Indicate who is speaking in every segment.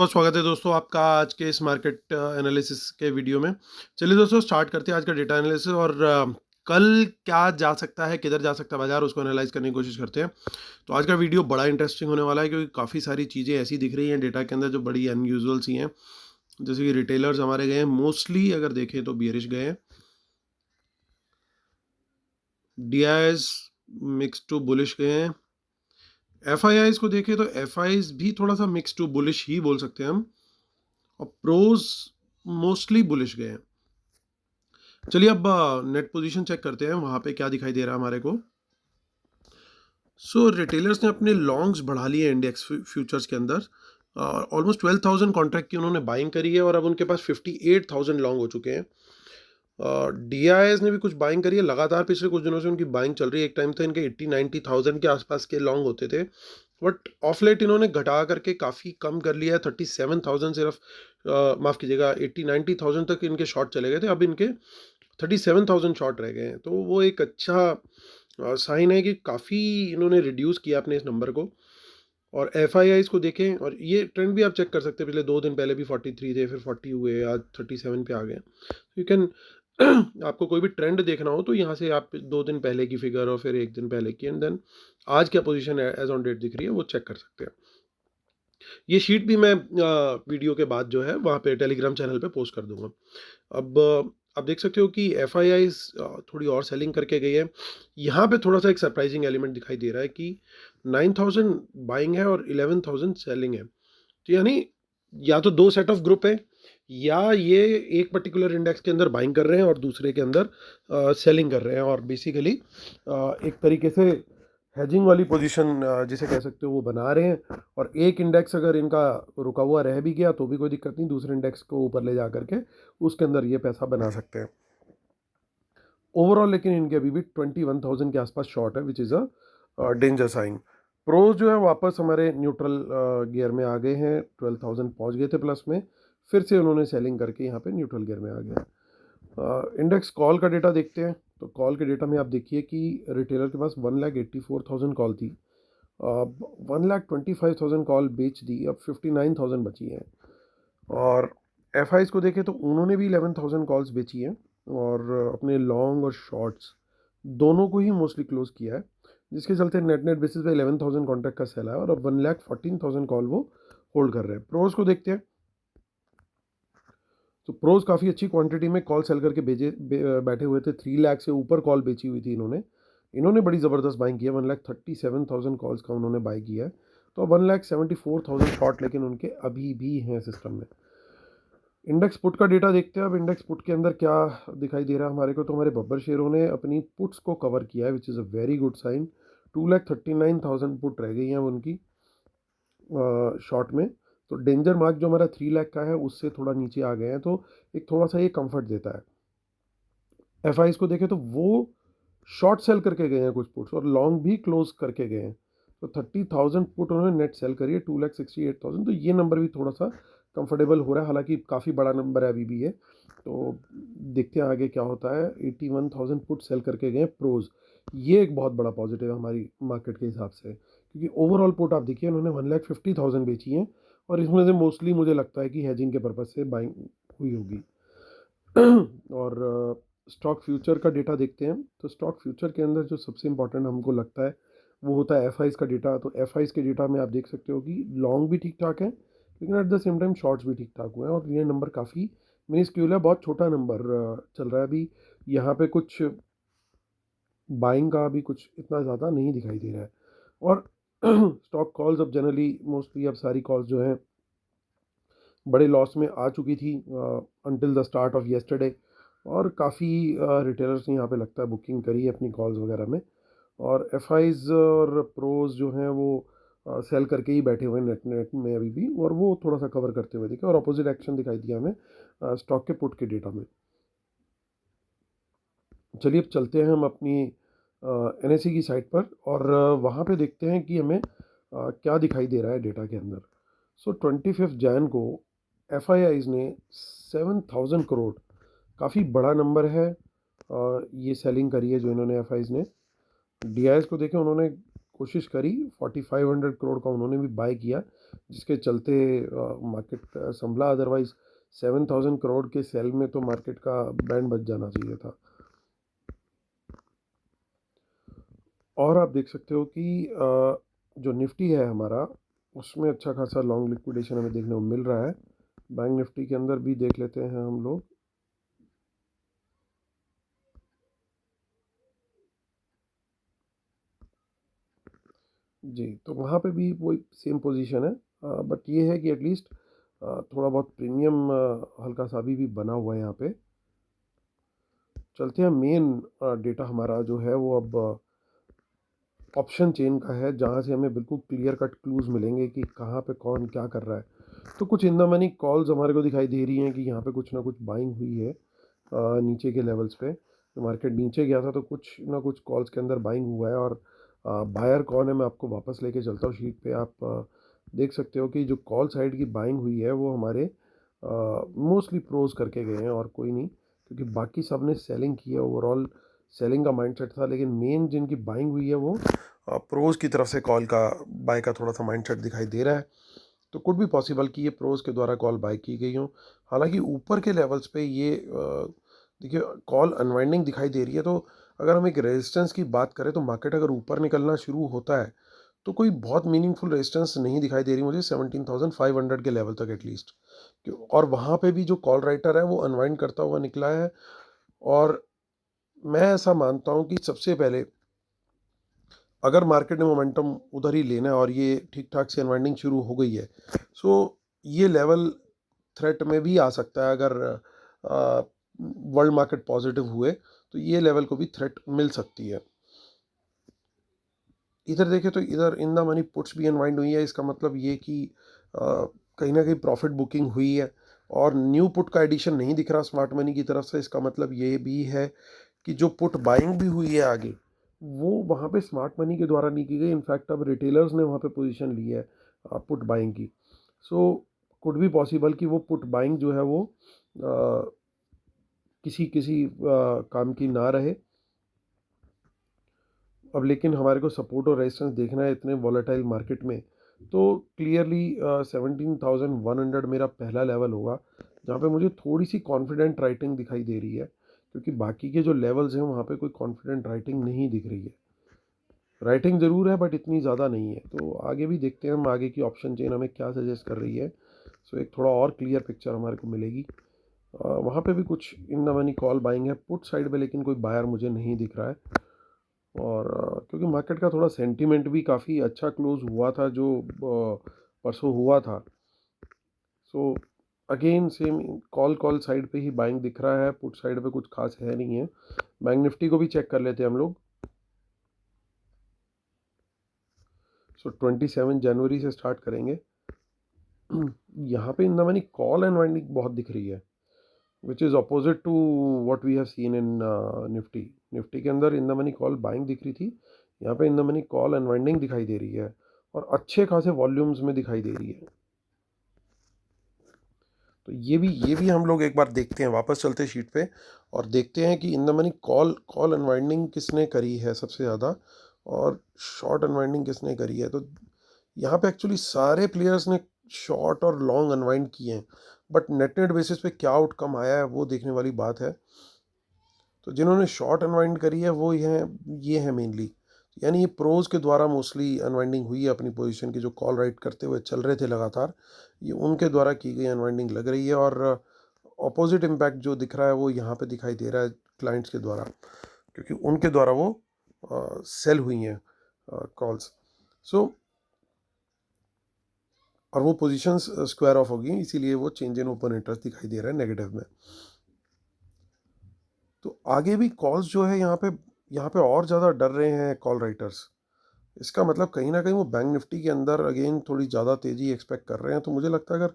Speaker 1: बहुत स्वागत है दोस्तों आपका आज के इस मार्केट एनालिसिस के वीडियो में। चलिए दोस्तों स्टार्ट करते हैं आज का डेटा एनालिसिस और कल क्या जा सकता है, किधर जा सकता है बाजार, उसको एनालाइज करने की कोशिश करते हैं। तो आज का वीडियो बड़ा इंटरेस्टिंग होने वाला है क्योंकि काफ़ी सारी चीज़ें ऐसी दिख रही हैं डेटा के अंदर जो बड़ी अनयूजुअल सी हैं। जैसे कि रिटेलर्स हमारे गए हैं, मोस्टली अगर देखें तो बियरिश गए हैं। डीआईएस मिक्स टू बुलिश गए हैं। एफआईआईज को देखें तो एफआईज भी थोड़ा सा मिक्स टू बुलिश ही बोल सकते हैं हम, और प्रोज मोस्टली बुलिश गए हैं। चलिए अब नेट पोजीशन चेक करते हैं, वहां पे क्या दिखाई दे रहा है हमारे को। रिटेलर्स ने अपने लॉन्ग्स बढ़ा लिए इंडेक्स फ्यूचर्स के अंदर। ऑलमोस्ट 12,000 कॉन्ट्रैक्ट की उन्होंने बाइंग करी है और अब उनके पास 58,000 लॉन्ग हो चुके हैं। डीआईएस ने भी कुछ बाइंग करी है, लगातार पिछले कुछ दिनों से उनकी बाइंग चल रही है। एक टाइम था इनके 80-90,000 के आसपास के लॉन्ग होते थे, बट ऑफ लेट इन्होंने घटा करके काफ़ी कम कर लिया है। 37,000 सिर्फ, माफ़ कीजिएगा, 80-90,000 तक इनके शॉर्ट चले गए थे, अब इनके 37,000 शॉर्ट रह गए हैं। तो वो एक अच्छा साइन है कि काफ़ी इन्होंने रिड्यूस किया अपने इस नंबर को। और एफ आई आईज को देखें, और ये ट्रेंड भी आप चेक कर सकते हैं, पिछले 2 दिन पहले भी 43 थे, फिर 40 हुए, आज 37 पे आ गए। यू कैन आपको कोई भी ट्रेंड देखना हो तो यहाँ से आप 2 दिन पहले की फिगर और फिर 1 दिन पहले की, एंड देन आज क्या पोजीशन एज ऑन डेट दिख रही है वो चेक कर सकते हैं। ये शीट भी मैं वीडियो के बाद जो है वहाँ पे टेलीग्राम चैनल पे पोस्ट कर दूंगा। अब आप देख सकते हो कि एफ आई आई थोड़ी और सेलिंग करके गई है। यहाँ पे थोड़ा सा एक सरप्राइजिंग एलिमेंट दिखाई दे रहा है कि 9,000 बाइंग है और 11,000 सेलिंग है। तो यानी या तो दो सेट ऑफ ग्रुप है, या ये एक पर्टिकुलर इंडेक्स के अंदर बाइंग कर रहे हैं और दूसरे के अंदर सेलिंग कर रहे हैं, और बेसिकली एक तरीके से हेजिंग वाली पोजीशन जिसे कह सकते हो वो बना रहे हैं। और एक इंडेक्स अगर इनका रुका हुआ रह भी गया तो भी कोई दिक्कत नहीं, दूसरे इंडेक्स को ऊपर ले जा करके उसके अंदर ये पैसा बना सकते हैं। ओवरऑल लेकिन इनके अभी भी 21,000 के आसपास शॉर्ट है, which is a danger sign. प्रोज जो है वापस हमारे न्यूट्रल गियर में आ गए हैं, 12,000 पहुंच गए थे प्लस में, फिर से उन्होंने सेलिंग करके यहाँ पे न्यूट्रल गियर में आ गए। इंडेक्स कॉल का डेटा देखते हैं। तो कॉल के डेटा में आप देखिए कि रिटेलर के पास 1,84,000 कॉल थी, 1,25,000 कॉल बेच दी, अब 59,000 बची हैं। और एफ को देखें तो उन्होंने भी 11,000 कॉल्स बेची हैं, और अपने लॉन्ग और शॉर्ट्स दोनों को ही मोस्टली क्लोज किया है, जिसके चलते नेट नेट बेसिस पे 11,000 कॉन्ट्रैक्ट का सेल है, और अब 1,14,000 कॉल वो होल्ड कर रहे हैं। प्रोज को देखते हैं। तो प्रोज काफ़ी अच्छी क्वांटिटी में कॉल सेल करके बैठे हुए थे। 3 लाख से ऊपर कॉल बेची हुई थी इन्होंने। इन्होंने बड़ी ज़बरदस्त बाइंग किया, 1,37,000 कॉल्स का उन्होंने बाई किया है। तो 1,74,000 शॉर्ट लेकिन उनके अभी भी हैं सिस्टम में। इंडेक्स पुट का डेटा देखते हैं। अब इंडेक्स पुट के अंदर क्या दिखाई दे रहा है हमारे को, तो हमारे बब्बर शेयरों ने अपनी पुट्स को कवर किया है, which is a very good sign. 2,39,000 put रह गई हैं उनकी शॉर्ट में। तो डेंजर मार्क जो हमारा 3 लाख का है उससे थोड़ा नीचे आ गए हैं, तो एक थोड़ा सा ये कंफर्ट देता है। एफ को देखें तो वो शॉर्ट सेल करके गए हैं कुछ पुट्स, और लॉन्ग भी क्लोज करके गए हैं। तो 30,000 पुट उन्होंने नेट सेल करी है, 2,68,000। तो ये नंबर भी थोड़ा सा कंफर्टेबल हो रहा है, हालांकि काफ़ी बड़ा नंबर है अभी भी है। तो देखते हैं आगे क्या होता है। 81,000 पुट सेल करके गए प्रोज, ये एक बहुत बड़ा पॉजिटिव है हमारी मार्केट के हिसाब से, क्योंकि ओवरऑल पुट आप देखिए उन्होंने 1,50,000 बेची हैं, और इसमें से मोस्टली मुझे लगता है कि हेजिंग के पर्पज़ से बाइंग हुई होगी। और स्टॉक फ्यूचर का डेटा देखते हैं। तो स्टॉक फ्यूचर के अंदर जो सबसे इंपॉर्टेंट हमको लगता है वो होता है एफ का डेटा। तो एफ के डेटा में आप देख सकते हो कि लॉन्ग भी ठीक ठाक है, लेकिन at the same time shorts भी ठीक ठाक हुए हैं, और ये नंबर काफ़ी मिनिस्क्यूल है, बहुत छोटा नंबर चल रहा है अभी। यहाँ पे कुछ बाइंग का भी कुछ इतना ज़्यादा नहीं दिखाई दे रहा है। और स्टॉक कॉल्स अब जनरली मोस्टली अब सारी कॉल्स जो हैं बड़े लॉस में आ चुकी थी until the start of yesterday, और काफ़ी रिटेलर्स ने यहाँ पे लगता है बुकिंग करी है अपनी कॉल्स वगैरह में। और एफ और प्रोज जो हैं वो सेल करके ही बैठे हुए हैं नेट नेट में अभी भी, और वो थोड़ा सा कवर करते हुए दिखे, और अपोजिट एक्शन दिखाई दिया हमें स्टॉक के पुट के डेटा में। चलिए अब चलते हैं हम अपनी एन की साइट पर, और वहाँ पे देखते हैं कि हमें क्या दिखाई दे रहा है डेटा के अंदर। सो 25 जैन को एफ ने 7,000 करोड़, काफ़ी बड़ा नंबर है, ये सेलिंग करी है जो इन्होंने एफ ने। डी को देखें, उन्होंने कोशिश करी, 4500 करोड़ का उन्होंने भी बाय किया, जिसके चलते मार्केट संभला। अदरवाइज 7000 करोड़ के सेल में तो मार्केट का बैंड बच जाना चाहिए था। और आप देख सकते हो कि जो निफ्टी है हमारा, उसमें अच्छा खासा लॉन्ग लिक्विडेशन हमें देखने को मिल रहा है। बैंक निफ्टी के अंदर भी देख लेते हैं हम लोग। जी, तो वहाँ पे भी वही सेम पोजीशन है, बट ये है कि एटलीस्ट थोड़ा बहुत प्रीमियम हल्का सा अभी भी बना हुआ है यहाँ पे। चलते हैं मेन डेटा हमारा जो है वो अब ऑप्शन चेन का है, जहाँ से हमें बिल्कुल क्लियर कट क्लूज मिलेंगे कि कहाँ पे कौन क्या कर रहा है। तो कुछ इन द मनी कॉल्स हमारे को दिखाई दे रही हैं कि यहाँ पे कुछ ना कुछ बाइंग हुई है नीचे के लेवल्स पे। तो मार्केट नीचे गया था तो कुछ ना कुछ कॉल्स के अंदर बाइंग हुआ है। और बायर कौन है मैं आपको वापस लेके चलता हूँ शीट पे। आप देख सकते हो कि जो कॉल साइड की बाइंग हुई है वो हमारे मोस्टली प्रोज करके गए हैं और कोई नहीं, क्योंकि बाकी सब ने सेलिंग की है। ओवरऑल सेलिंग का माइंडसेट था, लेकिन मेन जिनकी बाइंग हुई है वो प्रोज की तरफ से कॉल का बाय का थोड़ा सा माइंडसेट दिखाई दे रहा है। तो कुड भी पॉसिबल कि ये प्रोज के द्वारा कॉल बाय की गई हो। हालांकि ऊपर के लेवल्स पे ये देखिए कॉल अनवाइंडिंग दिखाई दे रही है। तो अगर हम एक रेजिस्टेंस की बात करें तो मार्केट अगर ऊपर निकलना शुरू होता है तो कोई बहुत मीनिंगफुल रेजिस्टेंस नहीं दिखाई दे रही मुझे 17,500 के लेवल तक एटलीस्ट। और वहाँ पे भी जो कॉल राइटर है वो अनवाइंड करता हुआ निकला है। और मैं ऐसा मानता हूँ कि सबसे पहले अगर मार्केट ने मोमेंटम उधर ही लेना है और ये ठीक ठाक से अनवाइंडिंग शुरू हो गई है, सो ये लेवल थ्रेट में भी आ सकता है। अगर वर्ल्ड मार्केट पॉजिटिव हुए तो ये लेवल को भी थ्रेट मिल सकती है। इधर देखें तो इधर इन द मनी पुट्स भी अनवाइंड हुई है। इसका मतलब ये कि कहीं ना कहीं प्रॉफिट बुकिंग हुई है और न्यू पुट का एडिशन नहीं दिख रहा स्मार्ट मनी की तरफ से। इसका मतलब ये भी है कि जो पुट बाइंग भी हुई है आगे, वो वहाँ पे स्मार्ट मनी के द्वारा नहीं की गई। इनफैक्ट अब रिटेलर्स ने वहाँ पे पोजीशन ली है पुट बाइंग की। सो कुड भी पॉसिबल कि वो पुट बाइंग जो है वो किसी किसी काम की ना रहे। अब लेकिन हमारे को सपोर्ट और रेजिस्टेंस देखना है इतने वॉलेटाइल मार्केट में। तो क्लियरली 17,100 मेरा पहला लेवल होगा, जहाँ पे मुझे थोड़ी सी कॉन्फिडेंट राइटिंग दिखाई दे रही है, क्योंकि बाकी के जो लेवल्स हैं वहाँ पे कोई कॉन्फिडेंट राइटिंग नहीं दिख रही है। राइटिंग ज़रूर है बट इतनी ज़्यादा नहीं है। तो आगे भी देखते हैं हम आगे की ऑप्शन चेन हमें क्या सजेस्ट कर रही है। सो एक थोड़ा और क्लियर पिक्चर हमारे को मिलेगी। वहाँ पे भी कुछ इन द मनी कॉल बाइंग है पुट साइड पे, लेकिन कोई बायर मुझे नहीं दिख रहा है। और क्योंकि मार्केट का थोड़ा सेंटीमेंट भी काफ़ी अच्छा क्लोज हुआ था जो परसों हुआ था। So again same call call side पे ही बाइंग दिख रहा है, पुट साइड पे कुछ खास है नहीं है। बैंक निफ्टी को भी चेक कर लेते हैं हम लोग। सो 27 जनवरी से स्टार्ट करेंगे। यहाँ पे in the money call and winding बहुत दिख रही है, which is opposite to what we have seen in Nifty. Nifty के अंदर in the money call buying दिख रही थी, यहाँ पे in the money call unwinding दिखाई दे रही है और अच्छे खासे वॉल्यूम्स में दिखाई दे रही है। तो ये भी हम लोग एक बार देखते हैं, वापस चलते हैं शीट पे और देखते हैं कि इन the money call call unwinding किसने करी है सबसे ज़्यादा और शॉर्ट अनवाइंडिंग किसने करी है। तो यहाँ पे एक्चुअली सारे प्लेयर्स ने शॉर्ट और लॉन्ग अनवाइंड किए हैं, बट नेट नेट बेसिस पे क्या आउटकम आया है वो देखने वाली बात है। तो जिन्होंने शॉर्ट अनवाइंड करी है वो ये है मेनली, यानी ये प्रोज के द्वारा मोस्टली अनवाइंडिंग हुई है अपनी पोजीशन की। जो कॉल राइट करते हुए चल रहे थे लगातार, ये उनके द्वारा की गई अनवाइंडिंग लग रही है। और ऑपोजिट इम्पैक्ट जो दिख रहा है वो यहाँ पे दिखाई दे रहा है क्लाइंट्स के द्वारा, क्योंकि उनके द्वारा वो सेल हुई हैं कॉल्स। सो और वो पोजीशंस स्क्वायर ऑफ हो गई, इसीलिए वो चेंज इन ओपन इंटरेस्ट दिखाई दे रहा है नेगेटिव में। तो आगे भी कॉल्स जो है यहाँ पे और ज़्यादा डर रहे हैं कॉल राइटर्स। इसका मतलब कहीं ना कहीं वो बैंक निफ्टी के अंदर अगेन थोड़ी ज़्यादा तेज़ी एक्सपेक्ट कर रहे हैं। तो मुझे लगता है अगर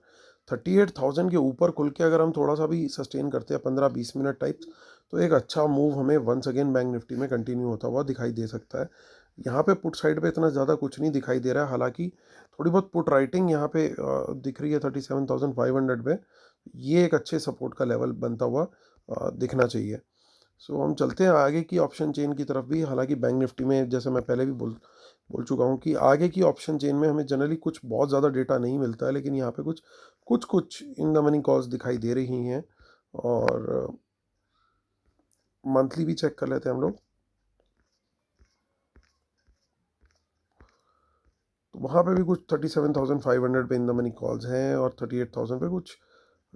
Speaker 1: 38,000 के ऊपर खुल के अगर हम थोड़ा सा भी सस्टेन करते हैं 15-20 मिनट टाइप्स, तो एक अच्छा मूव हमें वंस अगेन बैंक निफ्टी में कंटिन्यू होता हुआ दिखाई दे सकता है। यहाँ पे पुट साइड पे इतना ज़्यादा कुछ नहीं दिखाई दे रहा है, हालांकि थोड़ी बहुत पुट राइटिंग यहाँ पे दिख रही है 37,500 पे। ये एक अच्छे सपोर्ट का लेवल बनता हुआ दिखना चाहिए। सो हम चलते हैं आगे की ऑप्शन चेन की तरफ भी। हालांकि बैंक निफ्टी में जैसे मैं पहले भी बोल चुका हूँ कि आगे की ऑप्शन चेन में हमें जनरली कुछ बहुत ज़्यादा डेटा नहीं मिलता है, लेकिन यहाँ पे कुछ कुछ कुछ इन द मनी कॉल्स दिखाई दे रही हैं। और मंथली भी चेक कर लेते हैं हम लोग। तो वहाँ पे भी कुछ 37,500 पे इन द मनी कॉल्स हैं और 38,000 पे कुछ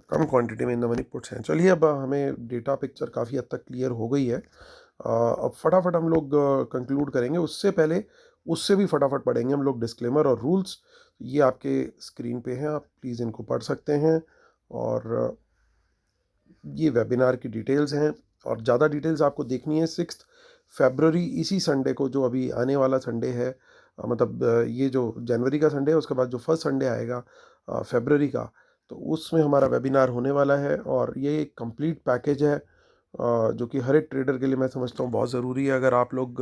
Speaker 1: कम क्वांटिटी में इन द मनी पुट्स हैं। चलिए, अब हमें डेटा पिक्चर काफ़ी हद तक क्लियर हो गई है। अब फटाफट हम लोग कंक्लूड करेंगे। उससे पहले उससे भी फटाफट पढ़ेंगे हम लोग डिस्क्लेमर और रूल्स। ये आपके स्क्रीन पे हैं, आप प्लीज़ इनको पढ़ सकते हैं। और ये वेबिनार की डिटेल्स हैं, और ज़्यादा डिटेल्स आपको देखनी है 6 फरवरी, इसी संडे को, जो अभी आने वाला संडे है। मतलब ये जो जनवरी का संडे है, उसके बाद जो फर्स्ट संडे आएगा फरवरी का, तो उसमें हमारा वेबिनार होने वाला है। और ये एक कंप्लीट पैकेज है, जो कि हर एक ट्रेडर के लिए मैं समझता हूँ बहुत ज़रूरी है। अगर आप लोग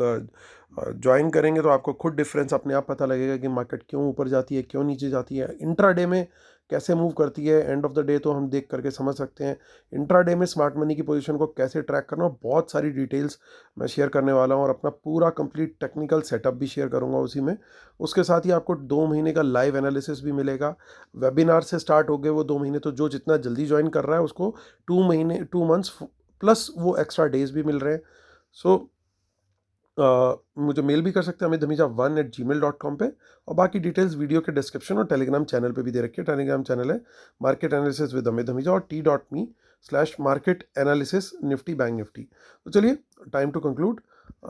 Speaker 1: ज्वाइन करेंगे तो आपको खुद डिफरेंस अपने आप पता लगेगा कि मार्केट क्यों ऊपर जाती है, क्यों नीचे जाती है, इंट्राडे में कैसे मूव करती है। एंड ऑफ द डे तो हम देख करके समझ सकते हैं इंट्राडे में स्मार्ट मनी की पोजीशन को कैसे ट्रैक करना। और बहुत सारी डिटेल्स मैं शेयर करने वाला हूँ, और अपना पूरा कंप्लीट टेक्निकल सेटअप भी शेयर करूँगा उसी में। उसके साथ ही आपको 2 महीने का लाइव एनालिसिस भी मिलेगा। वेबिनार से स्टार्ट हो गए वो 2 महीने, तो जो जितना जल्दी ज्वाइन कर रहा है उसको 2 मंथ्स प्लस वो एक्स्ट्रा डेज भी मिल रहे हैं। सो मुझे मेल भी कर सकते हैं amitdhamija1@gmail.com पे। और बाकी डिटेल्स वीडियो के डिस्क्रिप्शन और टेलीग्राम चैनल पे भी दे रखी है। टेलीग्राम चैनल है market analysis with Amit Dhamija, और t.me/मार्केट एनालिसिस निफ्टी बैंक निफ्टी। तो चलिए, टाइम टू कंक्लूड।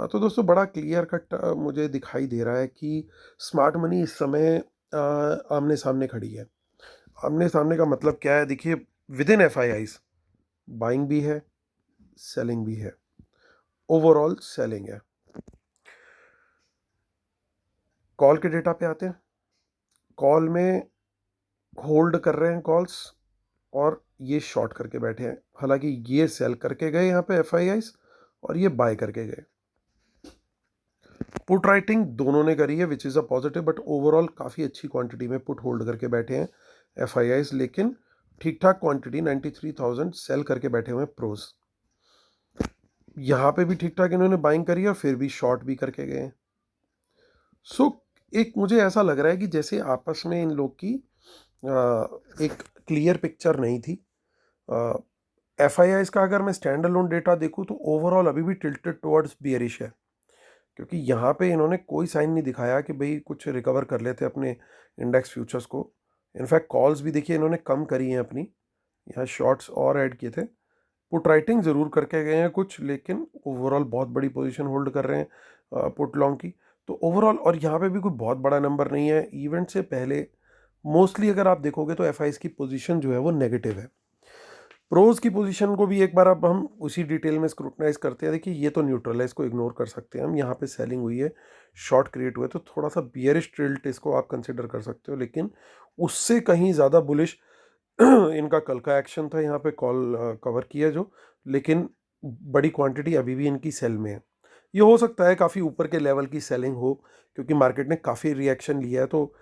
Speaker 1: तो दोस्तों, बड़ा क्लियर कट मुझे दिखाई दे रहा है कि स्मार्ट मनी इस समय आमने सामने खड़ी है। आमने सामने का मतलब क्या है? देखिए, विद इन FIIs बाइंग भी है, सेलिंग भी है, ओवरऑल सेलिंग है। कॉल के डेटा पे आते हैं। कॉल में होल्ड कर रहे हैं कॉल्स, और ये शॉर्ट करके बैठे हैं। हालांकि ये सेल करके गए यहाँ पे FIIs, और ये बाय करके गए। पुट राइटिंग दोनों ने करी है, which is a positive, but overall काफ़ी अच्छी क्वांटिटी में पुट होल्ड करके बैठे हैं FIIs, लेकिन ठीक ठाक क्वांटिटी 93,000 सेल करके बैठे हुए हैं प्रोज। यहाँ पे भी ठीक ठाक इन्होंने बाइंग करी है, और फिर भी शॉर्ट भी करके गए हैं। सो एक मुझे ऐसा लग रहा है कि जैसे आपस में इन लोग की एक क्लियर पिक्चर नहीं थी। FIIs का अगर मैं स्टैंड अलोन डेटा देखूं तो ओवरऑल अभी भी टिल्टेड टुवर्ड्स बियरिश है, क्योंकि यहाँ पे इन्होंने कोई साइन नहीं दिखाया कि भाई कुछ रिकवर कर लेते अपने इंडेक्स फ्यूचर्स को। इनफैक्ट कॉल्स भी देखिए इन्होंने कम करी हैं अपनी, यहाँ शॉर्ट्स और ऐड किए थे। पुट राइटिंग ज़रूर करके गए हैं कुछ, लेकिन ओवरऑल बहुत बड़ी पोजीशन होल्ड कर रहे हैं पुट लॉन्ग की। तो ओवरऑल, और यहाँ पे भी कोई बहुत बड़ा नंबर नहीं है इवेंट से पहले। मोस्टली अगर आप देखोगे तो FIs की पोजीशन जो है वो नेगेटिव है। प्रोज की पोजीशन को भी एक बार अब हम उसी डिटेल में स्क्रूटनाइज करते हैं। देखिए, ये तो न्यूट्रल है, इसको इग्नोर कर सकते हैं हम। यहाँ पे सेलिंग हुई है, शॉर्ट क्रिएट हुआ है, तो थोड़ा सा बियरिश टिल्ट इसको आप कंसिडर कर सकते हो, लेकिन उससे कहीं ज़्यादा बुलिश इनका कल का एक्शन था, यहाँ पे कॉल कवर किया जो, लेकिन बड़ी क्वांटिटी अभी भी इनकी सेल में है। ये हो सकता है काफ़ी ऊपर के लेवल की सेलिंग हो, क्योंकि मार्केट ने काफ़ी रिएक्शन लिया है। तो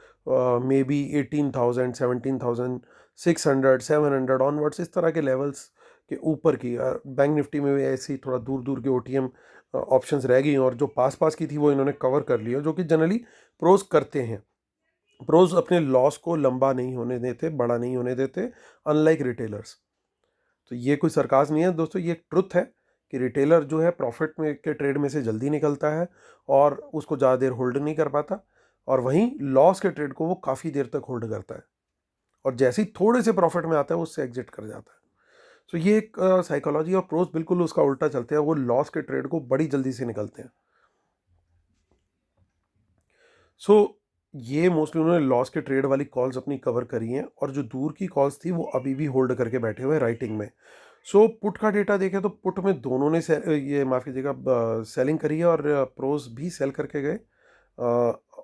Speaker 1: मे बी 18,000, 17,600, 700 ऑनवर्ड्स, इस तरह के लेवल्स के ऊपर की बैंक निफ्टी में भी ऐसी थोड़ा दूर दूर के OTM ऑप्शंस रह गई, और जो पास पास की थी वो इन्होंने कवर कर लिया, जो कि जनरली प्रोज करते हैं। प्रोज अपने लॉस को लंबा नहीं होने देते, बड़ा नहीं होने देते, अनलाइक रिटेलर्स। तो ये कोई सरकाज नहीं है दोस्तों, ये एक ट्रुथ है कि रिटेलर जो है प्रॉफिट में के ट्रेड में से जल्दी निकलता है, और उसको ज़्यादा देर होल्ड नहीं कर पाता, और वहीं लॉस के ट्रेड को वो काफ़ी देर तक होल्ड करता है, और जैसे ही थोड़े से प्रॉफिट में आता है उससे एग्जिट कर जाता है। तो ये एक साइकोलॉजी, और प्रोस बिल्कुल उसका उल्टा चलते हैं, वो लॉस के ट्रेड को बड़ी जल्दी से निकलते हैं। सो ये मोस्टली उन्होंने लॉस के ट्रेड वाली कॉल्स अपनी कवर करी हैं, और जो दूर की कॉल्स थी वो अभी भी होल्ड करके बैठे हुए हैं राइटिंग में। सो पुट का डेटा देखें तो पुट में दोनों ने ये माफ़ कीजिएगा सेलिंग करी है, और प्रोस भी सेल करके गए।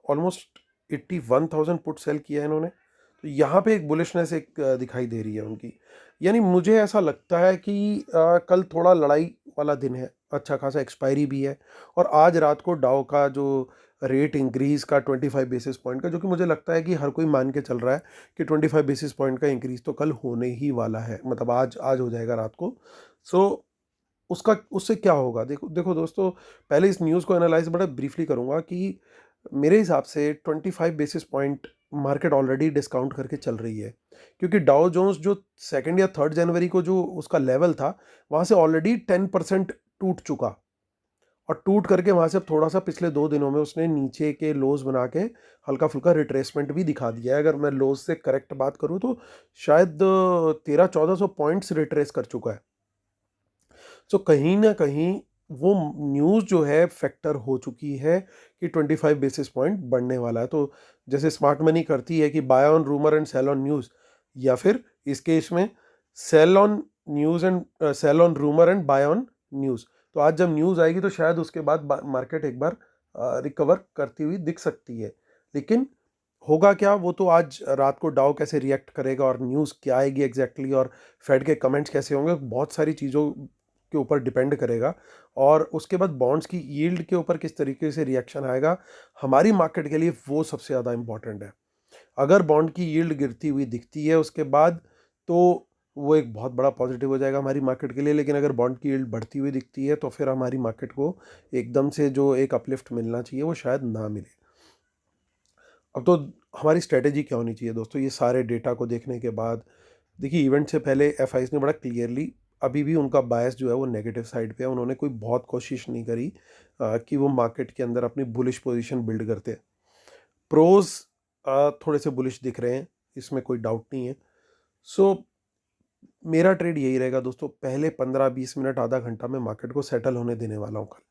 Speaker 1: ऑलमोस्ट 81,000 पुट सेल किया है इन्होंने। तो यहाँ पे एक बुलिशनेस एक दिखाई दे रही है उनकी। यानी मुझे ऐसा लगता है कि कल थोड़ा लड़ाई वाला दिन है, अच्छा खासा एक्सपायरी भी है, और आज रात को डाउ का जो रेट इंक्रीज का 25 बेसिस पॉइंट का, जो कि मुझे लगता है कि हर कोई मान के चल रहा है कि 25 बेसिस पॉइंट का इंक्रीज तो कल होने ही वाला है, मतलब आज आज हो जाएगा रात को। सो उसका उससे क्या होगा, देखो देखो दोस्तों, पहले इस न्यूज़ को एनालाइज बड़ा ब्रीफली करूंगा कि मेरे हिसाब से 25 basis point market already discount करके चल रही है, क्योंकि डाउ जोन्स जो 2 या 3 जनवरी को जो उसका लेवल था, वहाँ से ऑलरेडी 10% टूट चुका, और टूट करके वहाँ से अब थोड़ा सा पिछले 2 दिनों में उसने नीचे के लोज बना के हल्का फुल्का रिट्रेसमेंट भी दिखा दिया है। अगर मैं लोज से करेक्ट बात करूँ तो शायद 1300-1400 पॉइंट्स रिट्रेस कर चुका है। सो कहीं ना कहीं वो न्यूज़ जो है फैक्टर हो चुकी है कि 25 बेसिस पॉइंट बढ़ने वाला है। तो जैसे स्मार्ट मनी करती है कि buy on rumour and sell on news, या फिर इस केस में sell on news and sell on rumour and buy on news. तो आज जब न्यूज़ आएगी तो शायद उसके बाद मार्केट एक बार रिकवर करती हुई दिख सकती है। लेकिन होगा क्या, वो तो आज रात को डाउ कैसे रिएक्ट करेगा और न्यूज़ क्या आएगी एग्जैक्टली और फेड के कमेंट्स कैसे होंगे, बहुत सारी चीज़ों के ऊपर डिपेंड करेगा। और उसके बाद बॉन्ड्स की यील्ड के ऊपर किस तरीके से रिएक्शन आएगा हमारी मार्केट के लिए, वो सबसे ज़्यादा इंपॉर्टेंट है। अगर बॉन्ड की यील्ड गिरती हुई दिखती है उसके बाद, तो वो एक बहुत बड़ा पॉजिटिव हो जाएगा हमारी मार्केट के लिए। लेकिन अगर बॉन्ड की यील्ड बढ़ती हुई दिखती है तो फिर हमारी मार्केट को एकदम से जो एक अपलिफ्ट मिलना चाहिए वो शायद ना मिले। अब तो हमारी स्ट्रेटेजी क्या होनी चाहिए दोस्तों, ये सारे डेटा को देखने के बाद? देखिए, इवेंट से पहले एफआईज ने बड़ा क्लियरली, अभी भी उनका बायस जो है वो नेगेटिव साइड पे है। उन्होंने कोई बहुत कोशिश नहीं करी कि वो मार्केट के अंदर अपनी बुलिश पोजीशन बिल्ड करते। प्रोज थोड़े से बुलिश दिख रहे हैं, इसमें कोई डाउट नहीं है। सो मेरा ट्रेड यही रहेगा दोस्तों, पहले 15-20 मिनट आधा घंटा में मार्केट को सेटल होने देने वाला हूँ कल।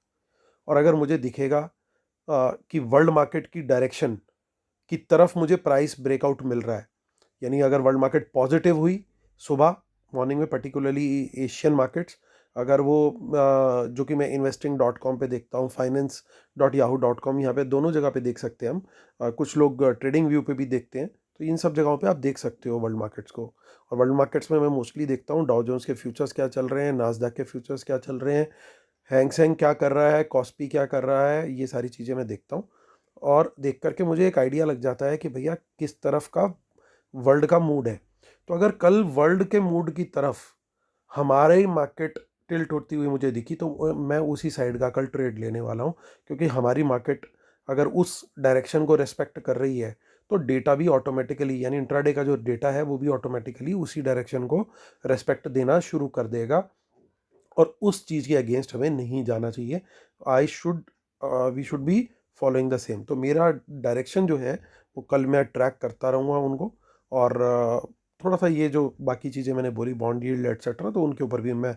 Speaker 1: और अगर मुझे दिखेगा कि वर्ल्ड मार्केट की डायरेक्शन की तरफ मुझे प्राइस ब्रेकआउट मिल रहा है, यानी अगर वर्ल्ड मार्केट पॉजिटिव हुई सुबह मॉर्निंग में, पर्टिकुलरली एशियन मार्केट्स, अगर वो जो कि मैं investing.com पे देखता हूँ, finance.yahoo.com, यहाँ पे दोनों जगह पे देख सकते हैं हम। कुछ लोग ट्रेडिंग व्यू पे भी देखते हैं, तो इन सब जगहों पे आप देख सकते हो वर्ल्ड मार्केट्स को। और वर्ल्ड मार्केट्स में मैं मोस्टली देखता हूँ डाउ जोन्स के फ्यूचर्स क्या चल रहे हैं, नास्डैक के फ्यूचर्स क्या चल रहे हैं, हैंग सेंग क्या कर रहा है, कॉस्पी क्या कर रहा है, ये सारी चीज़ें मैं देखता हूँ। और देख करके मुझे एक आइडिया लग जाता है कि भैया किस तरफ का वर्ल्ड का मूड है। तो अगर कल वर्ल्ड के मूड की तरफ हमारे ही मार्केट टिल्ट होती हुई मुझे दिखी, तो मैं उसी साइड का कल ट्रेड लेने वाला हूँ। क्योंकि हमारी मार्केट अगर उस डायरेक्शन को रेस्पेक्ट कर रही है तो डेटा भी ऑटोमेटिकली, यानी इंट्राडे का जो डेटा है वो भी ऑटोमेटिकली उसी डायरेक्शन को रेस्पेक्ट देना शुरू कर देगा। और उस चीज़ के अगेंस्ट हमें नहीं जाना चाहिए। I should we should be following the same. तो मेरा डायरेक्शन जो है वो कल मैं ट्रैक करता रहूँगा उनको। और थोड़ा सा ये जो बाकी चीज़ें मैंने बोली, बॉन्ड यील्ड एटसेट्रा, तो उनके ऊपर भी मैं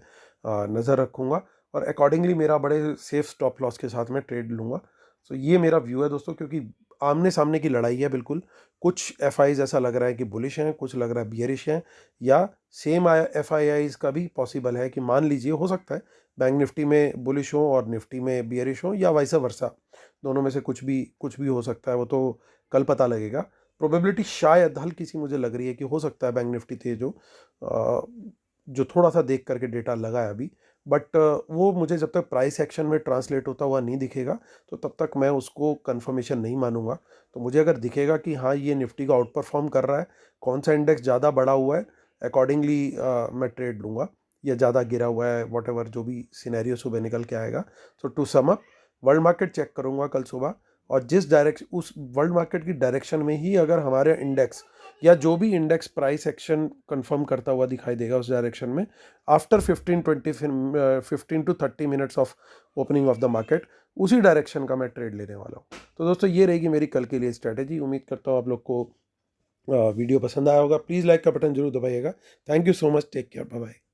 Speaker 1: नज़र रखूँगा और अकॉर्डिंगली मेरा बड़े सेफ स्टॉप लॉस के साथ मैं ट्रेड लूँगा। सो ये मेरा व्यू है दोस्तों, क्योंकि आमने सामने की लड़ाई है बिल्कुल। कुछ एफआईज ऐसा लग रहा है कि बुलिश हैं, कुछ लग रहा है बियरिश हैं, या सेम एफआईआईज का भी पॉसिबल है कि मान लीजिए हो सकता है बैंक निफ्टी में बुलिश हो और निफ्टी में बियरिश हो, या वाइस वर्सा, दोनों में से कुछ भी हो सकता है। वो तो कल पता लगेगा। प्रोबेबिलिटी शायद हल्की सी मुझे लग रही है कि हो सकता है बैंक निफ्टी थे जो थोड़ा सा देख करके डेटा लगा है अभी। बट वो मुझे जब तक प्राइस एक्शन में ट्रांसलेट होता हुआ नहीं दिखेगा तो तब तक मैं उसको कंफर्मेशन नहीं मानूंगा। तो मुझे अगर दिखेगा कि हाँ ये निफ्टी को आउट परफॉर्म कर रहा है, कौन सा इंडेक्स ज़्यादा बढ़ा हुआ है, अकॉर्डिंगली मैं ट्रेड लूँगा, या ज़्यादा गिरा हुआ है, वॉट एवर जो भी सिनेरियो सुबह निकल के आएगा। So to sum up, world market check करूँगा कल सुबह, और जिस डायरेक्शन, उस वर्ल्ड मार्केट की डायरेक्शन में ही अगर हमारे इंडेक्स या जो भी इंडेक्स प्राइस एक्शन कंफर्म करता हुआ दिखाई देगा उस डायरेक्शन में, after 15 to 30 minutes of opening of the market, उसी डायरेक्शन का मैं ट्रेड लेने वाला हूँ। तो दोस्तों ये रहेगी मेरी कल के लिए स्ट्रैटेजी। उम्मीद करता हूँ आप लोग को वीडियो पसंद आया होगा। प्लीज़ लाइक का बटन जरूर दबाइएगा। Thank you so much, take care, bye bye.